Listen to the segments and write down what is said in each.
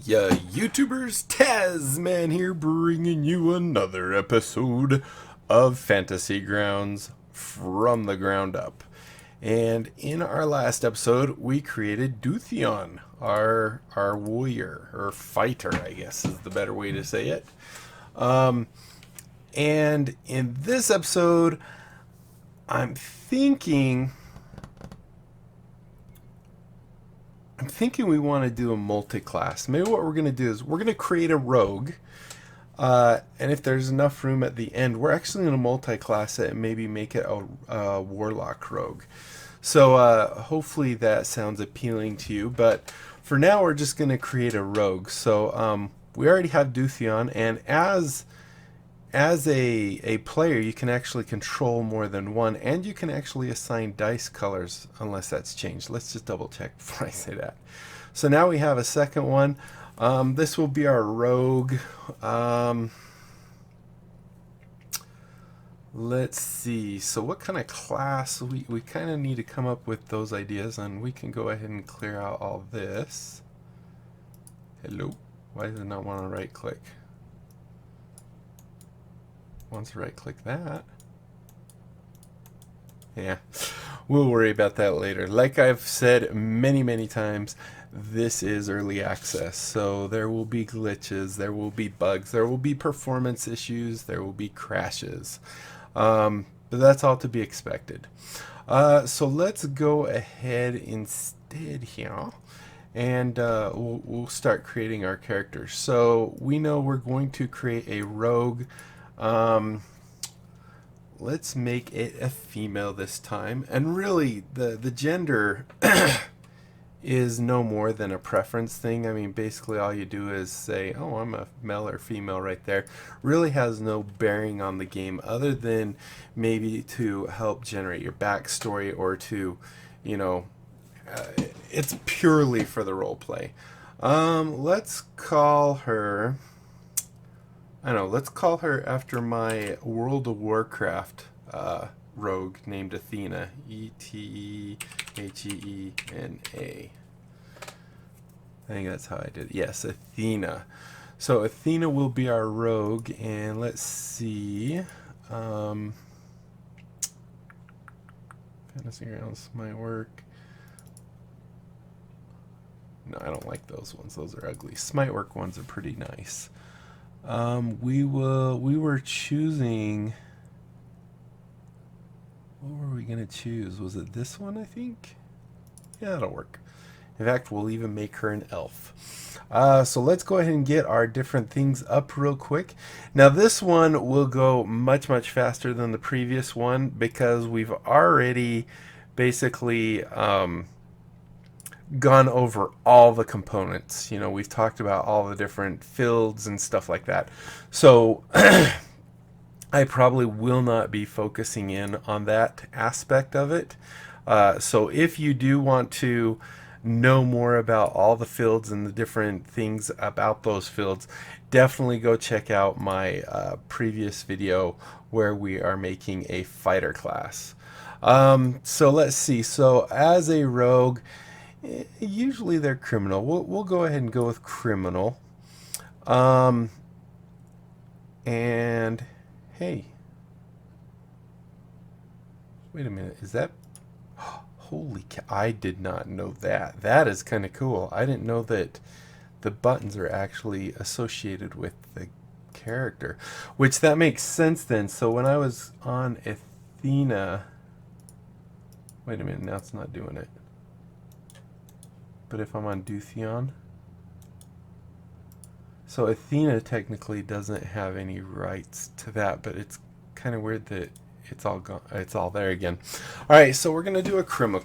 ya YouTubers, Tasman here, bringing you another episode of Fantasy Grounds from the ground up. And in our last episode, we created Dutheon, our warrior, or fighter, I guess is the better way to say it. And in this episode, I'm thinking we want to do a multi-class. Maybe what we're going to do is we're going to create a rogue. And if there's enough room at the end, we're actually going to multi-class it and maybe make it a warlock rogue. So hopefully that sounds appealing to you. But for now, we're just going to create a rogue. So we already have Dutheon, and as a player, you can actually control more than one, and you can actually assign dice colors unless that's changed. Let's just double check before I say that. So now we have a second one. This will be our rogue. Let's see. So what kind of class? We kind of need to come up with those ideas, and we can go ahead and clear out all this. Hello? Why does it not want to right click? Once right click that. Yeah, we'll worry about that later. Like I've said many times, this is early access, so there will be glitches, there will be bugs, there will be performance issues, there will be crashes, but that's all to be expected. So let's go ahead instead here, and we'll start creating our characters. So we know we're going to create a rogue. Let's make it a female this time, and really the gender is no more than a preference thing. I mean, basically all you do is say, oh, I'm a male or female right there. Really has no bearing on the game other than maybe to help generate your backstory, or to, you know, it's purely for the role play. Let's call her, I don't know, let's call her after my World of Warcraft rogue named Athena. Etheena. I think that's how I did it. Yes, Athena. So Athena will be our rogue, and let's see. Fantasy Grounds might work. No, I don't like those ones. Those are ugly. Smitework ones are pretty nice. We were choosing, what were we gonna choose? Was it this one, I think? Yeah, that'll work. In fact, we'll even make her an elf. So let's go ahead and get our different things up real quick. Now this one will go much faster than the previous one, because we've already basically gone over all the components. You know, we've talked about all the different fields and stuff like that. So I probably will not be focusing in on that aspect of it. So if you do want to know more about all the fields and the different things about those fields, definitely go check out my previous video where we are making a fighter class. So let's see. So as a rogue, usually they're criminal. We'll go ahead and go with criminal. And hey, wait a minute, is that, holy cow, I did not know that. That is kind of cool. I didn't know that the buttons are actually associated with the character, which that makes sense then. So when I was on Athena, wait a minute, now it's not doing it. But if I'm on Dutheon, so Athena technically doesn't have any rights to that, but it's kind of weird that it's all gone. It's all there again. All right, so we're gonna do a criminal.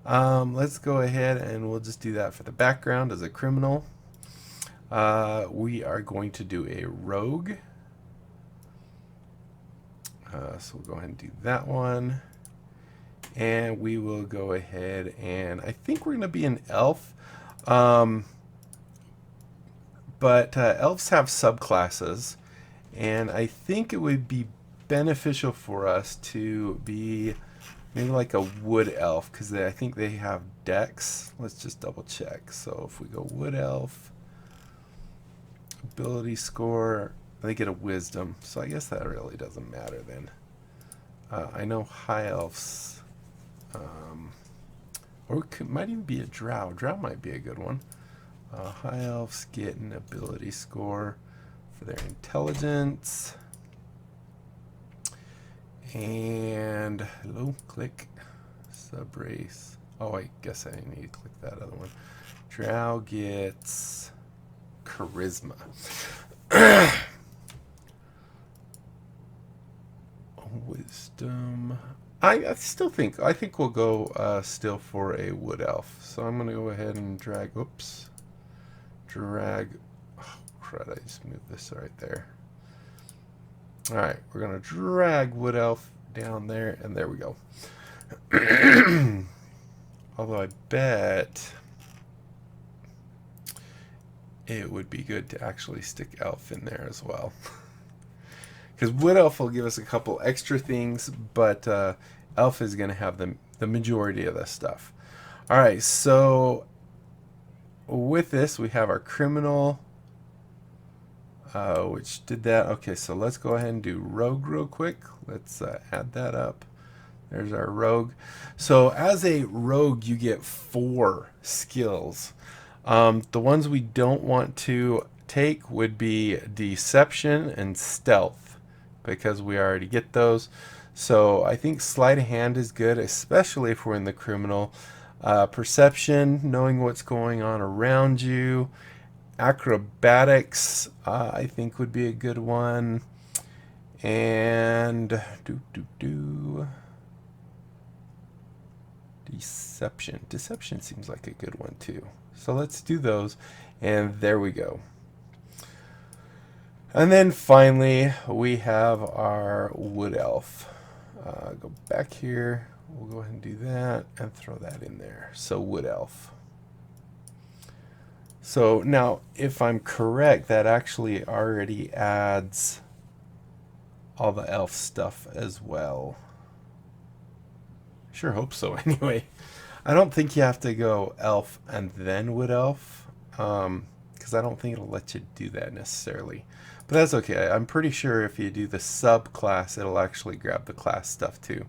Let's go ahead and we'll just do that for the background as a criminal. We are going to do a rogue. So we'll go ahead and do that one. And we will go ahead and I think we're going to be an elf. But elves have subclasses, and I think it would be beneficial for us to be Maybe like a wood elf, because I think they have dex. Let's just double check. So if we go wood elf, ability score, they get a wisdom. So I guess that really doesn't matter then. I know high elves, or it might even be a drow. Drow might be a good one. High elves get an ability score for their intelligence. And hello, click subrace. Oh, I guess I need to click that other one. Drow gets charisma. Wisdom. I think we'll go still for a wood elf. So I'm gonna go ahead and drag. Oops. Drag. Oh, crud! I just moved this right there. All right, we're gonna drag wood elf down there, and there we go. Although I bet it would be good to actually stick elf in there as well. Because wood elf will give us a couple extra things, but elf is going to have the majority of the stuff. All right, so with this, we have our criminal, which did that. Okay, so let's go ahead and do rogue real quick. Let's add that up. There's our rogue. So as a rogue, you get 4 skills. The ones we don't want to take would be deception and stealth, because we already get those. So I think sleight of hand is good, especially if we're in the criminal. Perception, knowing what's going on around you. Acrobatics, I think would be a good one. And deception. Deception seems like a good one too. So let's do those, and there we go. And then finally, we have our wood elf. Go back here. We'll go ahead and do that and throw that in there. So wood elf. So now, if I'm correct, that actually already adds all the elf stuff as well. Sure hope so anyway. I don't think you have to go elf and then wood elf, because I don't think it'll let you do that necessarily. But that's okay. I'm pretty sure if you do the subclass, it'll actually grab the class stuff too.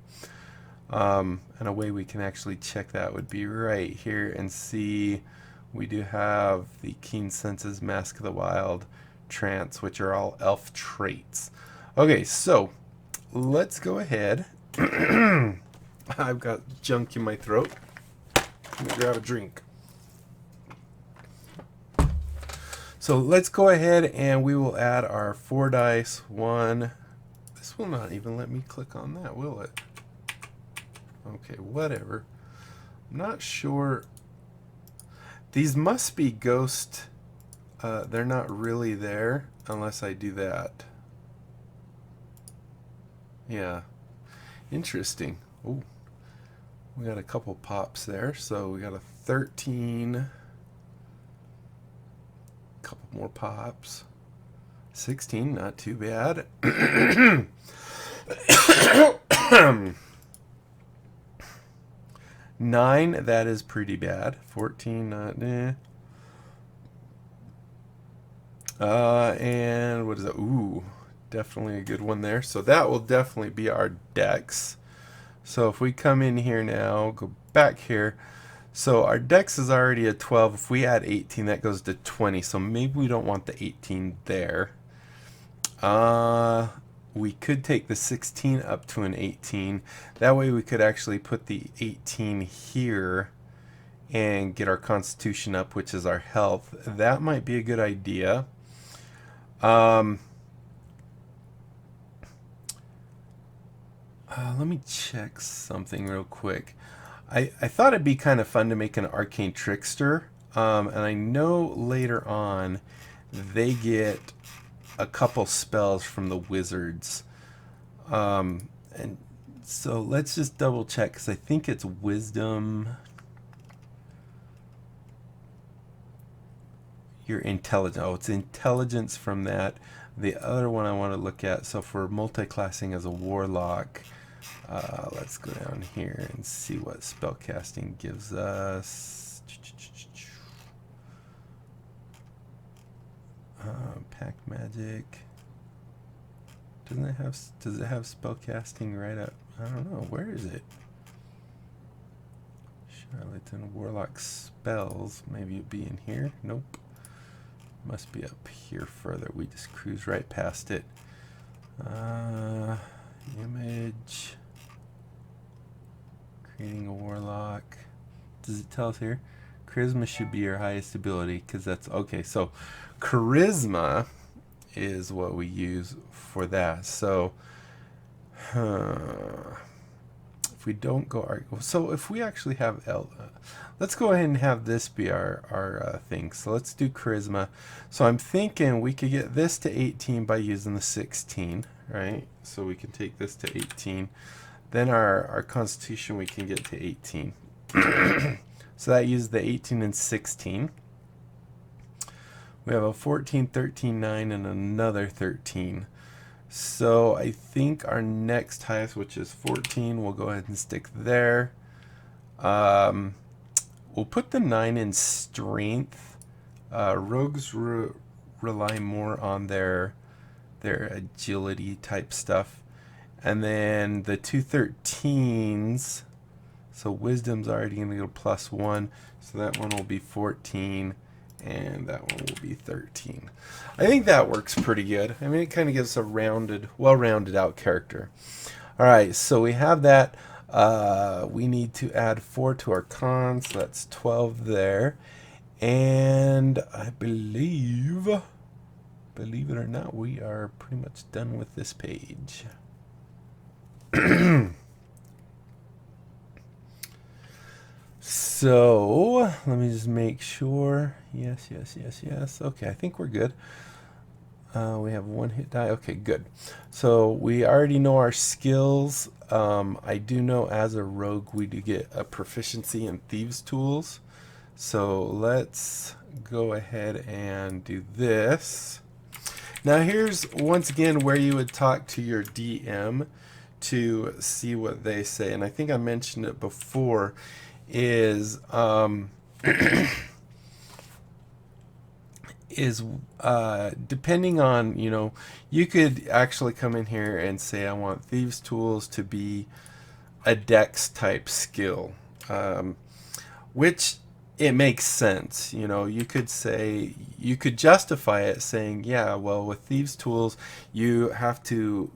And a way we can actually check that would be right here and see we do have the Keen Senses, Mask of the Wild, Trance, which are all elf traits. Okay, so let's go ahead. I've got junk in my throat. Let me grab a drink. So let's go ahead and we will add our 4 dice. 1. This will not even let me click on that, will it? Okay, whatever. I'm not sure. These must be ghost. They're not really there unless I do that. Yeah. Interesting. Oh, we got a couple pops there. So we got a 13. Couple more pops. 16, not too bad. 9, that is pretty bad. 14, not and what is that? Ooh, definitely a good one there. So that will definitely be our dex. So if we come in here now, go back here. So our dex is already a 12. If we add 18, that goes to 20. So maybe we don't want the 18 there. We could take the 16 up to an 18. That way we could actually put the 18 here and get our constitution up, which is our health. That might be a good idea. Let me check something real quick. I thought it'd be kind of fun to make an arcane trickster, and I know later on they get a couple spells from the wizards, and so let's just double check, because I think it's wisdom, your intelligence. Oh, it's intelligence from that. The other one I want to look at, so for multi-classing as a warlock, Let's go down here and see what spellcasting gives us. Pack magic. Does it have spellcasting right up? I don't know. Where is it? Charlatan Warlock spells. Maybe it'd be in here. Nope. Must be up here further. We just cruise right past it. Image. Creating a warlock. Does it tell us here? Charisma should be your highest ability, because that's okay. So charisma is what we use for that. So if we don't go so if we actually have let's go ahead and have this be our thing. So let's do charisma. So I'm thinking we could get this to 18 by using the 16, right? So we can take this to 18. Then our constitution we can get to 18. So that uses the 18 and 16. We have a 14, 13, 9, and another 13. So I think our next highest, which is 14, we'll go ahead and stick there. We'll put the 9 in strength. Rogues rely more on their agility type stuff. And then the two 13s, so wisdom's already going to go +1, so that one will be 14, and that one will be 13. I think that works pretty good. I mean, it kind of gives a well-rounded out character. All right, so we have that. We need to add 4 to our con, so that's 12 there. And I believe it or not, we are pretty much done with this page. So let me just make sure. Yes. Okay, I think we're good. We have 1 hit die. Okay, good. So we already know our skills. I do know as a rogue we do get a proficiency in thieves tools. So let's go ahead and do this. Now here's once again where you would talk to your DM to see what they say. And I think I mentioned it before, is depending on, you could actually come in here and say I want thieves tools to be a dex type skill, which it makes sense. You could say, you could justify it saying, yeah, well, with thieves tools you have to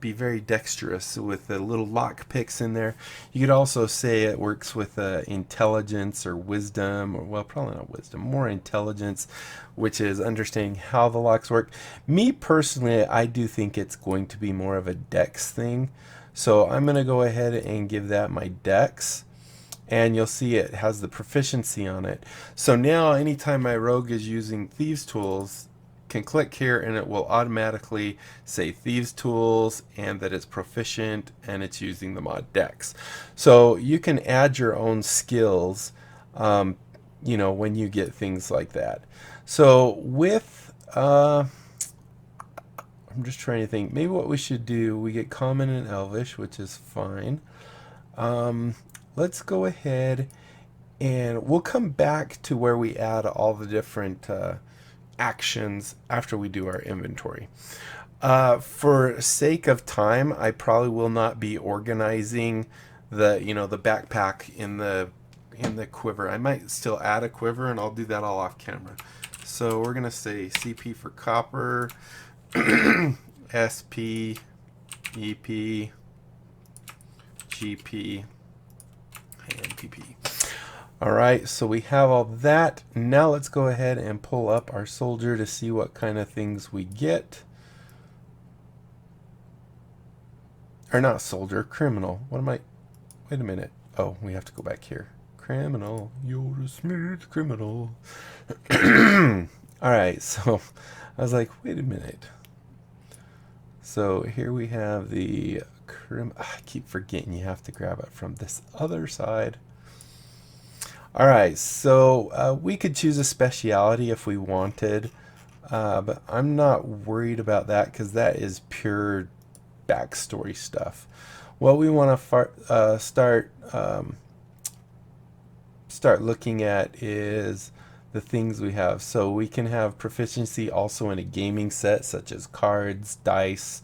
be very dexterous with the little lock picks in there. You could also say it works with intelligence or wisdom, or well, probably not wisdom, more intelligence, which is understanding how the locks work. Me personally, I do think it's going to be more of a dex thing, so I'm going to go ahead and give that my dex, and you'll see it has the proficiency on it. So now anytime my rogue is using thieves tools, can click here and it will automatically say thieves tools and that it's proficient and it's using the mod dex. So you can add your own skills when you get things like that. So with I'm just trying to think, maybe what we should do, we get common and elvish, which is fine. Let's go ahead and we'll come back to where we add all the different actions after we do our inventory. For sake of time, I probably will not be organizing the the backpack in the quiver. I might still add a quiver, and I'll do that all off camera. So we're gonna say CP for copper, SP, EP, GP, and PP. Alright, so we have all that. Now let's go ahead and pull up our soldier to see what kind of things we get. Or not soldier, criminal. What am I? Wait a minute. Oh, we have to go back here. Criminal, you're a smooth criminal. Alright, so I was like, wait a minute. So here we have the I keep forgetting you have to grab it from this other side. Alright, so we could choose a speciality if we wanted, but I'm not worried about that because that is pure backstory stuff. what we want to start looking at is the things we have. So we can have proficiency also in a gaming set, such as cards, dice,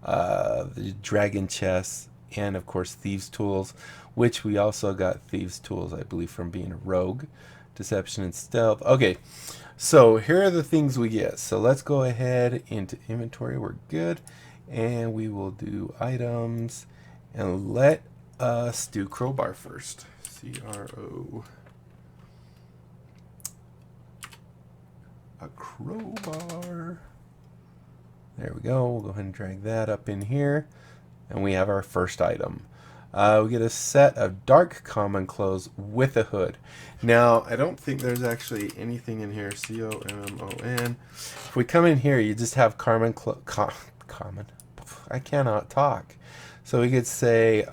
the dragon chess, and of course thieves tools, which we also got thieves tools, I believe, from being a rogue. Deception and stealth. Okay, so here are the things we get. So let's go ahead into inventory. We're good, and we will do items, and let us do crowbar first. CRO. A crowbar. There we go. We'll go ahead and drag that up in here, and we have our first item. We get a set of dark common clothes with a hood. Now, I don't think there's actually anything in here. COMMON. If we come in here, you just have common. I cannot talk. So we could say,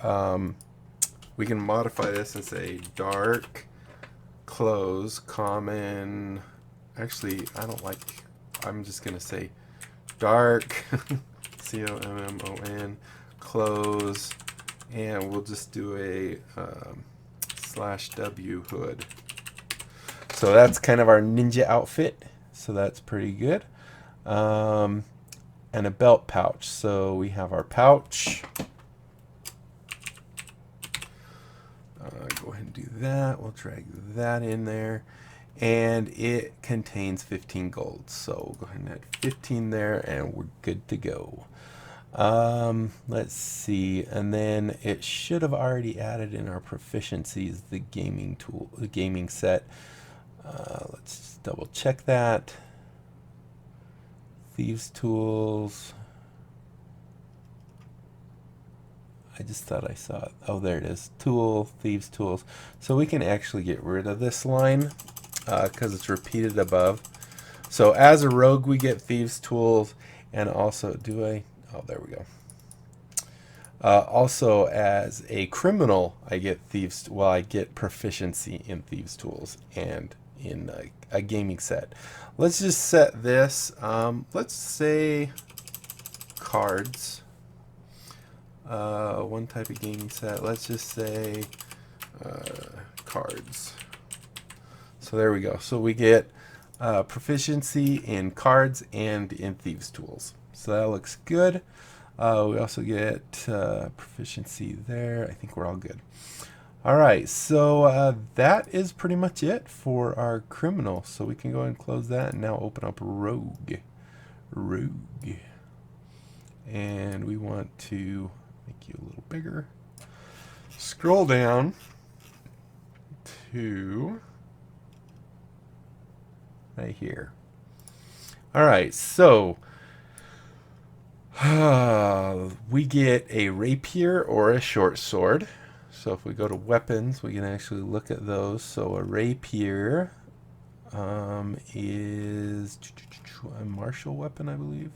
we can modify this and say dark clothes common. Actually, I don't like. I'm just gonna say dark COMMON clothes. And we'll just do a /W hood. So that's kind of our ninja outfit. So that's pretty good. And a belt pouch. So we have our pouch. Go ahead and do that. We'll drag that in there. And it contains 15 gold. So we'll go ahead and add 15 there, and we're good to go. Let's see, and then it should have already added in our proficiencies the gaming tool, the gaming set. Let's just double check that. Thieves tools. I just thought I saw it. Oh, there it is. Tool, thieves tools. So we can actually get rid of this line because it's repeated above. So as a rogue, we get thieves tools, and also oh, there we go. Also, as a criminal, I get I get proficiency in thieves tools and in a gaming set. Let's just set this. Let's say cards. One type of gaming set. Let's just say cards. So there we go. So we get proficiency in cards and in thieves tools. So that looks good. We also get proficiency there. I think we're all good. All right, so that is pretty much it for our criminal. So we can go ahead and close that and now open up rogue. And we want to make you a little bigger. Scroll down to right here. All right, so we get a rapier or a short sword. So if we go to weapons, we can actually look at those. So a rapier is a martial weapon, I believe.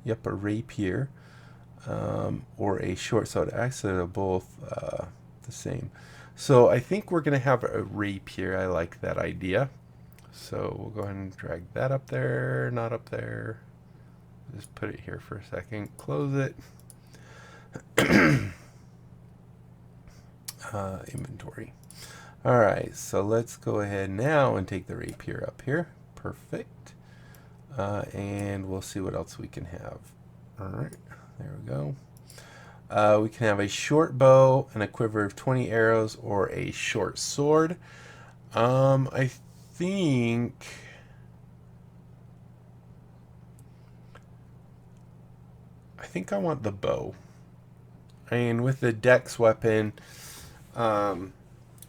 Yep, a rapier or a short sword. Actually, they're both the same. So I think we're going to have a rapier. I like that idea. So we'll go ahead and drag that up there, not up there. Just put it here for a second. Close it. Inventory. All right, so let's go ahead now and take the rapier up here. Perfect. And we'll see what else we can have. All right, there we go. We can have a short bow and a quiver of 20 arrows or a short sword. I think I want the bow. And with the dex weapon, and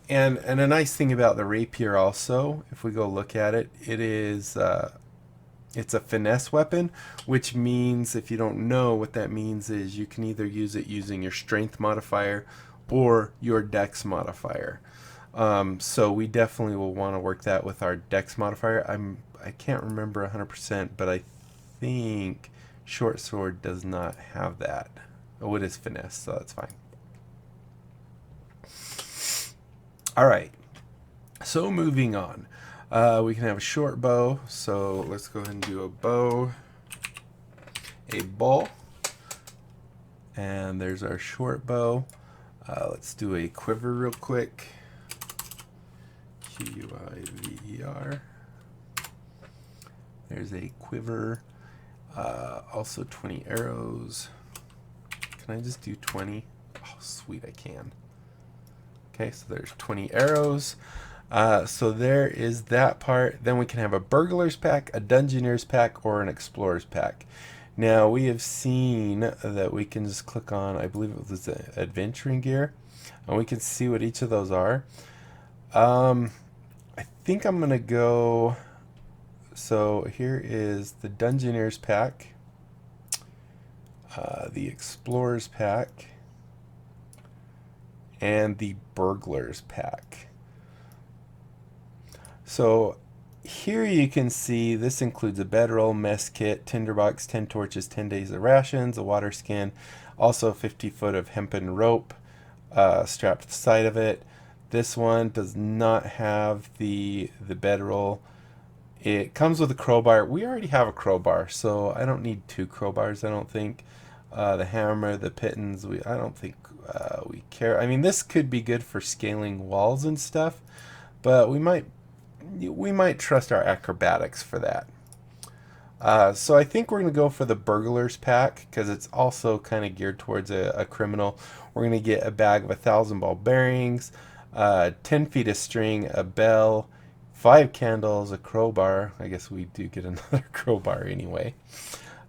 a nice thing about the rapier also, if we go look at it, it is it's a finesse weapon, which means, if you don't know what that means, is you can either use it using your strength modifier or your dex modifier. So we definitely will want to work that with our dex modifier. I can't remember 100%, but I think short sword does not have that. Oh, it is finesse, so that's fine. All right, so moving on. We can have a short bow, so let's go ahead and do a bow, a ball, And there's our short bow. Let's do a quiver real quick. Quiver. There's a quiver. Also 20 arrows. Can I just do 20? Oh, sweet, I can. Okay, so there's 20 arrows. So there is that part. Then we can have a burglar's pack, a dungeoneer's pack, or an explorer's pack. Now we have seen that we can just click on, I believe it was adventuring gear, and we can see what each of those are. I think I'm gonna go. So here is the dungeoneer's pack, the explorer's pack, and the burglar's pack. So here you can see this includes a bedroll, mess kit, tinderbox, 10 torches, 10 days of rations, a water skin, also 50 foot of hempen rope strapped to the side of it. This one does not have the bedroll. It comes with a crowbar. We already have a crowbar, so I don't need 2 crowbars, I don't think. The hammer, the pittons, I don't think we care. I mean, this could be good for scaling walls and stuff, but we might trust our acrobatics for that. So I think we're going to go for the burglar's pack because it's also kind of geared towards a criminal. We're going to get a bag of 1,000 ball bearings, 10 feet of string, a bell, 5 candles, a crowbar. I guess we do get another crowbar anyway.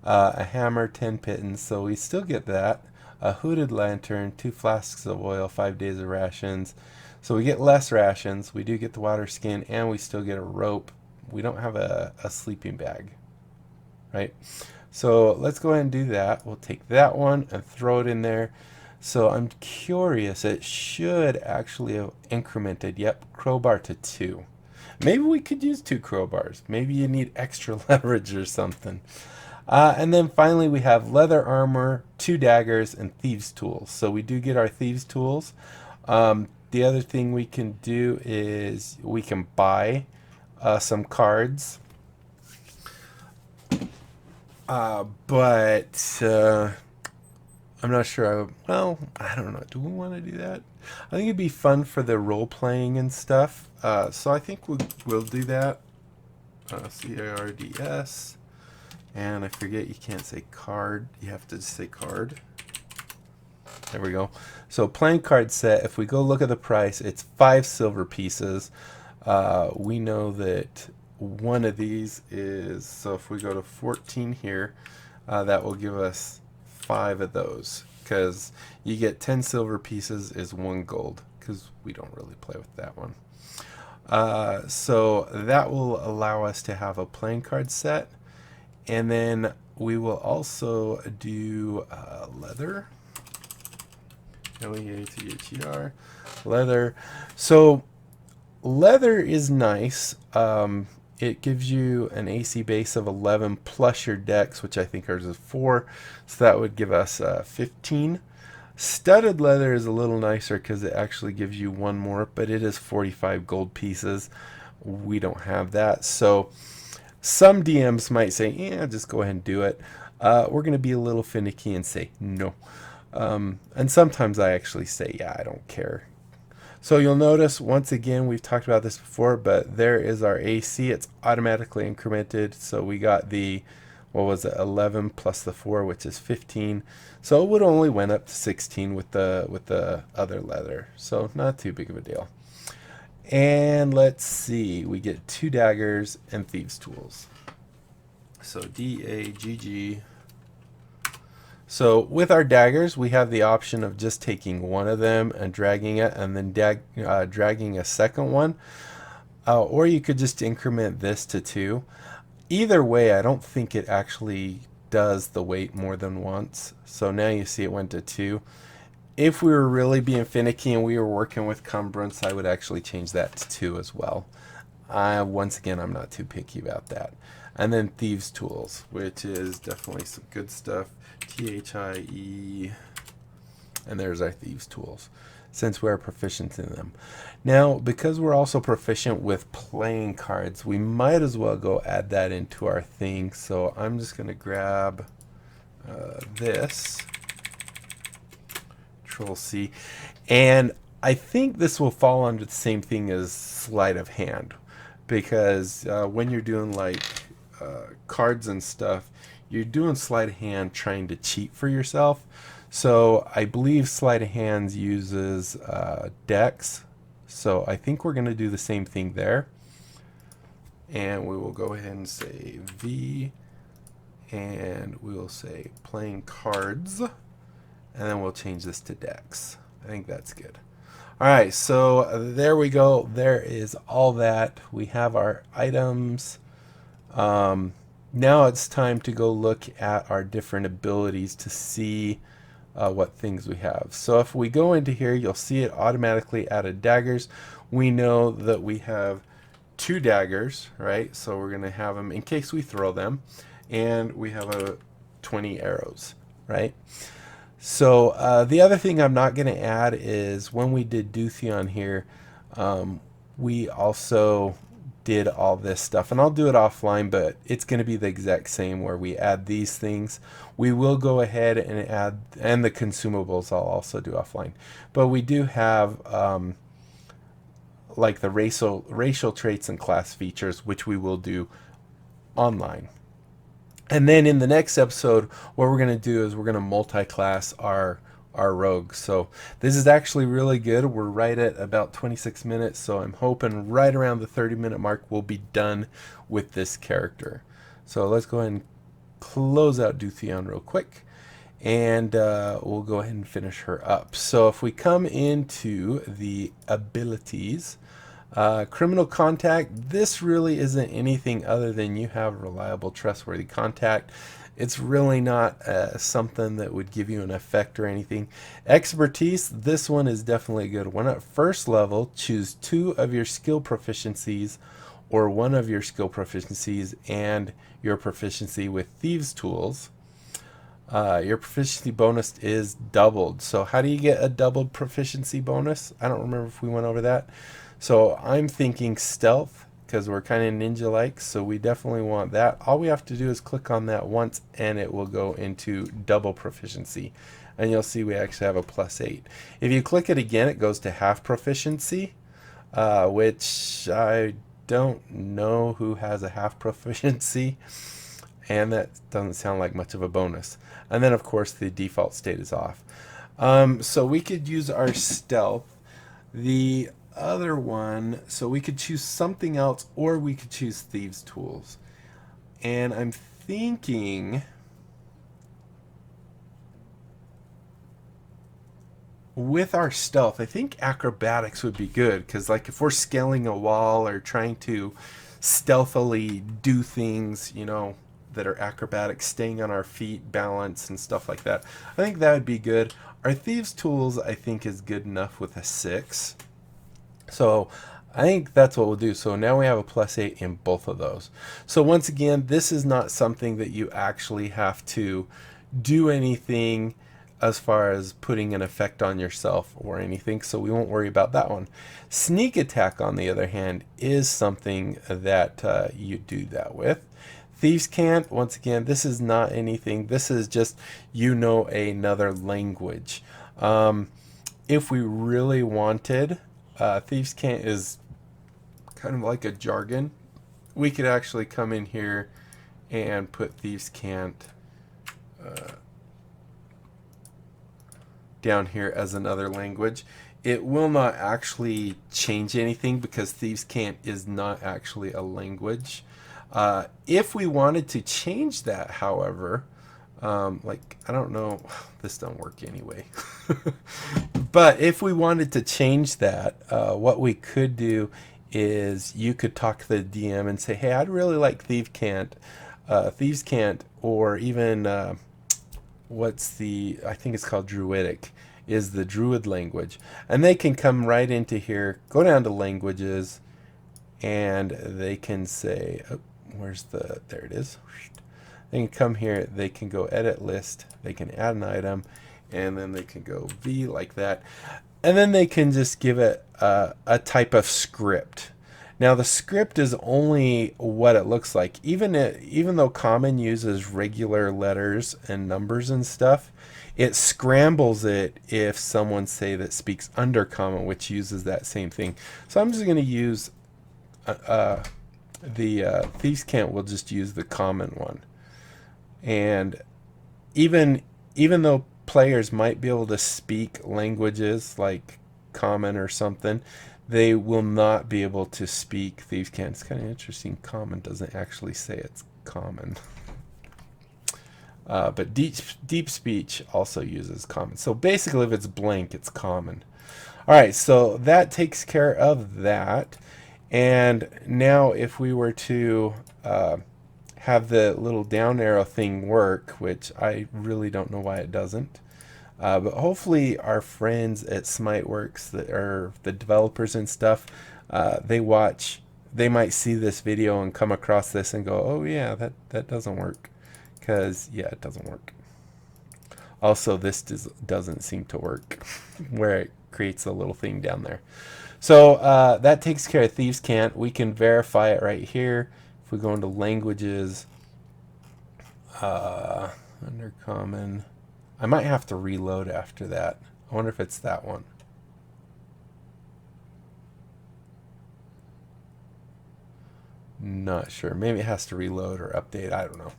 A hammer, 10 pittons, so we still get that. A hooded lantern, 2 flasks of oil, 5 days of rations. So we get less rations, we do get the water skin, and we still get a rope. We don't have a sleeping bag, right? So let's go ahead and do that. We'll take that one and throw it in there. So I'm curious, it should actually have incremented, yep, crowbar to 2. Maybe we could use 2 crowbars. Maybe you need extra leverage or something. And then finally we have leather armor, 2 daggers, and thieves tools. So we do get our thieves tools. The other thing we can do is we can buy some cards. But I'm not sure. Well, I don't know. Do we want to do that? I think it'd be fun for the role playing and stuff. So I think we'll do that. CARDS. And I forget you can't say card. You have to just say card. There we go. So playing card set, if we go look at the price, it's 5 silver pieces. We know that one of these is, so if we go to 14 here, that will give us 5 of those. Because you get 10 silver pieces is 1 gold. Because we don't really play with that one. So that will allow us to have a playing card set. And then we will also do leather. Leather. Leather. So leather is nice. It gives you an AC base of 11 plus your dex, which I think ours is 4. So that would give us 15. Studded leather is a little nicer because it actually gives you 1 more, but it is 45 gold pieces. We don't have that. So some DMs might say, yeah, just go ahead and do it. We're going to be a little finicky and say no. And sometimes I actually say, yeah, I don't care. So you'll notice, once again, we've talked about this before, but there is our AC. It's automatically incremented. So we got the, what was it, 11 plus the 4, which is 15. So it would only went up to 16 with the other leather. So not too big of a deal. And let's see, we get 2 daggers and thieves tools. So DAGG. So with our daggers, we have the option of just taking one of them and dragging it, and then dragging a second one. Or you could just increment this to 2. Either way, I don't think it actually does the weight more than once. So now you see it went to 2. If we were really being finicky and we were working with cumbrance, I would actually change that to 2 as well. Once again, I'm not too picky about that. And then thieves tools, which is definitely some good stuff. THIE, and there's our thieves tools, since we're proficient in them. Now, because we're also proficient with playing cards, we might as well go add that into our thing. So I'm just going to grab this. Control C. And I think this will fall under the same thing as sleight of hand, because when you're doing like cards and stuff, you're doing sleight of hand trying to cheat for yourself. So I believe sleight of hands uses decks. So I think we're going to do the same thing there. And we will go ahead and say V, and we will say playing cards, and then we'll change this to decks. I think that's good. All right, so there we go. There is all that. We have our items. Now it's time to go look at our different abilities to see what things we have. So if we go into here, you'll see it automatically added daggers. We know that we have 2 daggers, right? So we're going to have them in case we throw them. And we have 20 arrows, right? So the other thing I'm not going to add is when we did Dutheon here, we also did all this stuff. And I'll do it offline, but it's going to be the exact same where we add these things. We will go ahead and add, and the consumables I'll also do offline. But we do have like the racial traits and class features, which we will do online. And then in the next episode, what we're going to do is we're going to multi-class our rogue. So this is actually really good. We're right at about 26 minutes, so I'm hoping right around the 30-minute mark we'll be done with this character. So let's go ahead and close out Dutheon real quick, and we'll go ahead and finish her up. So if we come into the abilities, criminal contact, this really isn't anything other than you have reliable, trustworthy contact. It's really not something that would give you an effect or anything. Expertise, this one is definitely a good one. At first level, choose 2 of your skill proficiencies or 1 of your skill proficiencies and your proficiency with thieves tools. Your proficiency bonus is doubled. So how do you get a doubled proficiency bonus? I don't remember if we went over that. So I'm thinking stealth, because we're kind of ninja-like, so we definitely want that. All we have to do is click on that once, and it will go into double proficiency. And you'll see we actually have a +8. If you click it again, it goes to half proficiency, which I don't know who has a half proficiency, and that doesn't sound like much of a bonus. And then, of course, the default state is off. So we could use our stealth. The other one, so we could choose something else, or we could choose thieves tools. And I'm thinking with our stealth, I think acrobatics would be good, because like if we're scaling a wall or trying to stealthily do things, you know, that are acrobatic, staying on our feet, balance and stuff like that, I think that would be good. Our thieves tools I think is good enough with a 6. So I think that's what we'll do. So now we have a +8 in both of those. So once again, this is not something that you actually have to do anything as far as putting an effect on yourself or anything, so we won't worry about that one. Sneak attack, on the other hand, is something that you do that with. Thieves can't, once again, this is not anything. This is just, you know, another language. If we really wanted, Thieves Can't is kind of like a jargon. We could actually come in here and put Thieves Can't down here as another language. It will not actually change anything because Thieves Can't is not actually a language. If we wanted to change that, however, like, I don't know, this don't work anyway. But if we wanted to change that, what we could do is you could talk to the DM and say, hey, I'd really like Thieves Can't, or even I think it's called Druidic, is the Druid language. And they can come right into here, go down to languages, and they can say, oh, there it is. They can come here, they can go edit list, they can add an item, and then they can go V like that. And then they can just give it a type of script. Now the script is only what it looks like. Even though Common uses regular letters and numbers and stuff, It scrambles it if someone, say, that speaks undercommon, which uses that same thing. So I'm just going to use the thieves can't. We'll just use the common one. And even though players might be able to speak languages like common or something, they will not be able to speak thieves can't. It's kind of interesting. Common doesn't actually say it's common. But deep speech also uses common. So basically, if it's blank, it's common. All right, so that takes care of that. And now if we were to have the little down arrow thing work, which I really don't know why it doesn't, but hopefully our friends at SmiteWorks, that are the developers and stuff, they might see this video and come across this and go, oh yeah, that doesn't work. Because, yeah, it doesn't work. Also, this doesn't seem to work where it creates a little thing down there. So that takes care of thieves can't. We can verify it right here. If we go into languages, under common, I might have to reload after that. I wonder if it's that one. Not sure. Maybe it has to reload or update. I don't know.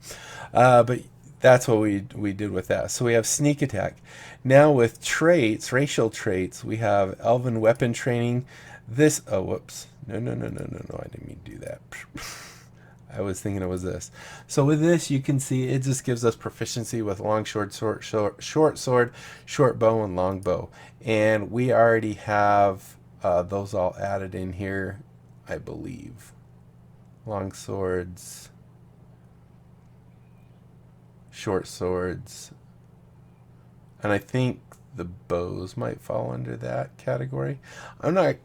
But that's what we did with that. So we have sneak attack. Now with traits, racial traits, we have elven weapon training. This, oh, whoops. No, I didn't mean to do that. I was thinking it was this. So with this, you can see it just gives us proficiency with long, short sword, short bow, and long bow. And we already have those all added in here, I believe. Long swords, short swords, and I think the bows might fall under that category. I'm not,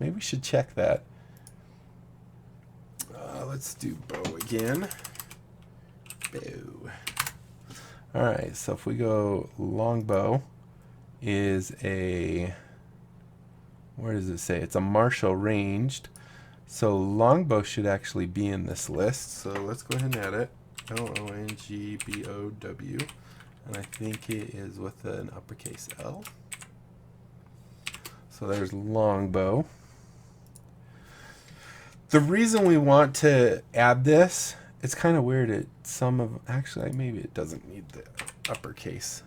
maybe we should check that. Let's do bow again. Bow. Alright, so if we go longbow is a, where does it say? It's a martial ranged. So longbow should actually be in this list. So let's go ahead and add it. Longbow. And I think it is with an uppercase L. So there's longbow. The reason we want to add this, it's kind of weird. Actually, maybe it doesn't need the uppercase.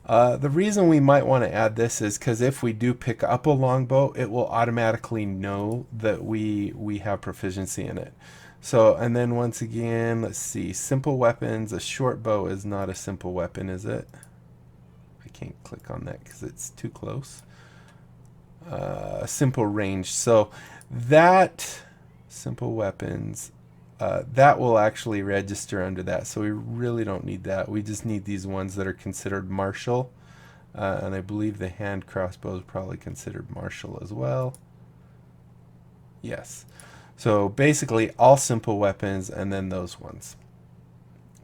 The reason we might want to add this is because if we do pick up a longbow, it will automatically know that we have proficiency in it. So, and then once again, let's see, simple weapons. A short bow is not a simple weapon, is it? I can't click on that because it's too close. Simple range. So that simple weapons, that will actually register under that, so we really don't need that. We just need these ones that are considered martial, and I believe the hand crossbow is probably considered martial as well. Yes. So basically all simple weapons and then those ones.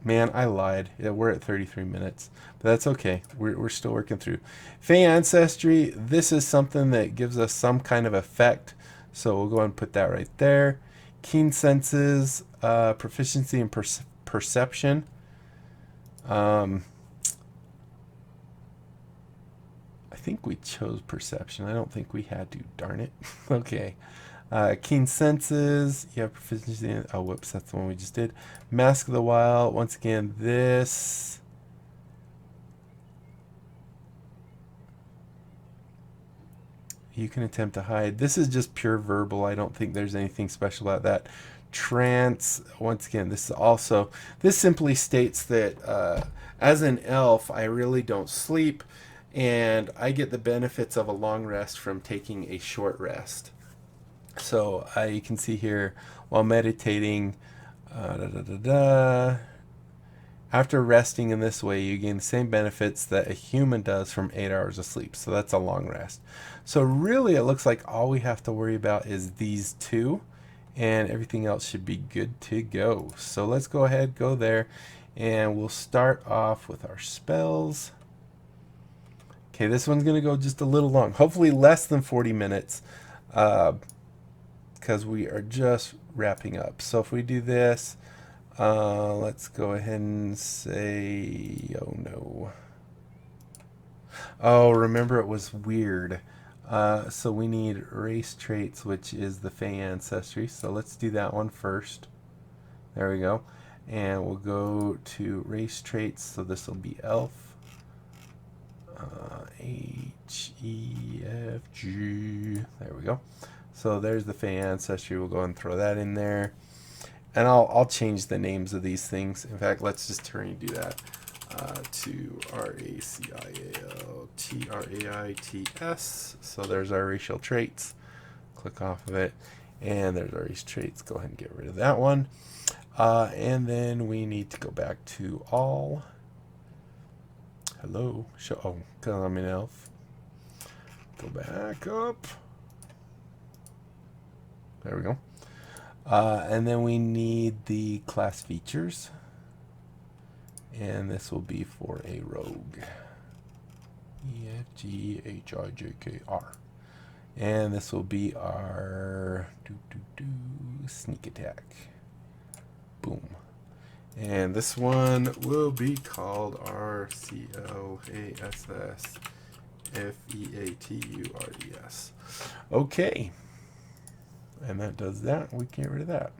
Man, I lied. Yeah, we're at 33 minutes, but that's okay. We're still working through. Fey Ancestry, this is something that gives us some kind of effect, so we'll go ahead and put that right there. Keen senses, proficiency in perception. I think we chose perception. I don't think we had to, darn it. Okay. Keen senses, you have proficiency in, oh whoops, that's the one we just did. Mask of the Wild, once again, this. You can attempt to hide. This is just pure verbal. I don't think there's anything special about that. Trance, once again, this is also, this simply states that as an elf, I really don't sleep, and I get the benefits of a long rest from taking a short rest. So you can see here, while meditating, after resting in this way, you gain the same benefits that a human does from 8 hours of sleep. So that's a long rest. So really, it looks like all we have to worry about is these two, and everything else should be good to go. So let's go ahead, go there, and we'll start off with our spells. Okay, this one's going to go just a little long, hopefully less than 40 minutes. Because we are just wrapping up. So if we do this, Let's go ahead and say, oh no. Oh, remember it was weird. So we need race traits, which is the Fey ancestry. So let's do that one first. There we go. And we'll go to race traits. So this will be elf. H, E, F, G. There we go. So there's the Fey ancestry. We'll go and throw that in there. And I'll change the names of these things. In fact, let's just turn and do that. To RACIALTRAITS. So there's our racial traits. Click off of it. And there's our race traits. Go ahead and get rid of that one. And then we need to go back to all. Hello. Show. Oh, because I'm an elf. Go back up. There we go. And then we need the class features. And this will be for a rogue. EFGHIJKR. And this will be our sneak attack. Boom. And this one will be called our CLASSFEATURES. Okay. And that does that. We can get rid of that.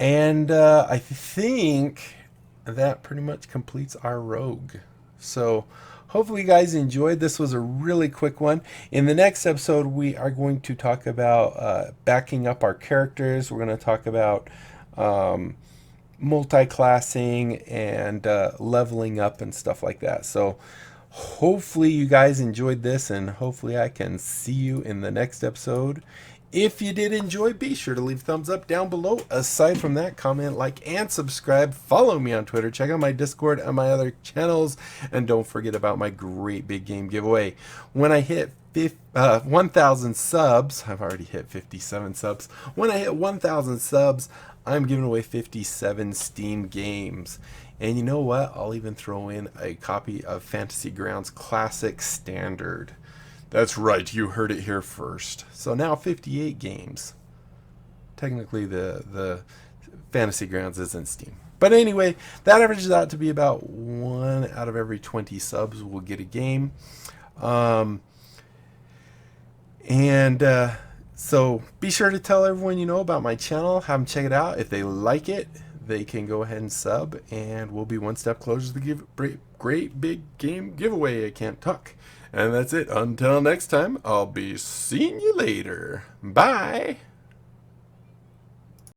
And I think that pretty much completes our rogue. So hopefully you guys enjoyed. This was a really quick one. In the next episode, we are going to talk about backing up our characters. We're going to talk about multi-classing and leveling up and stuff like that. So hopefully you guys enjoyed this, and hopefully I can see you in the next episode. If you did enjoy, be sure to leave a thumbs up down below. Aside from that, comment, like, and subscribe. Follow me on Twitter. Check out my Discord and my other channels. And don't forget about my great big game giveaway. When I hit 1,000 subs, I've already hit 57 subs. When I hit 1,000 subs, I'm giving away 57 Steam games. And you know what? I'll even throw in a copy of Fantasy Grounds Classic Standard. That's right, you heard it here first. So now 58 games. Technically the Fantasy Grounds isn't Steam. But anyway, that averages out to be about 1 out of every 20 subs will get a game. So be sure to tell everyone you know about my channel. Have them check it out. If they like it, they can go ahead and sub, and we'll be one step closer to the great big game giveaway. I can't talk. And that's it. Until next time, I'll be seeing you later. Bye.